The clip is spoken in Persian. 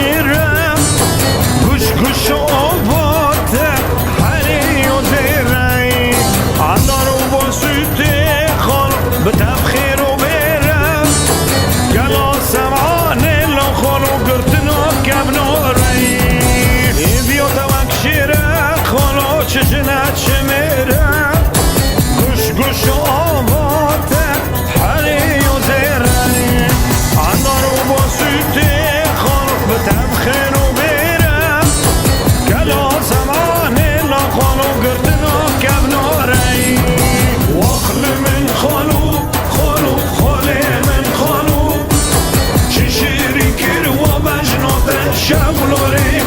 میرم گوش گوش و آواته هری و زیرهی اندار و با سوته خال به تبخیر و برم گلا سمانه لاخال و گرتن و کبناری بیا توک شیره خالا چشنه چه میرم گوش گوش و آواته هری و زیرهی اندار و با سوته خال به تبخیر و برم گلا سمانه لاخال و گرتن و کبناری واخل من خالو خالو خاله من خالو چه شیری کر و بجنات شغلاری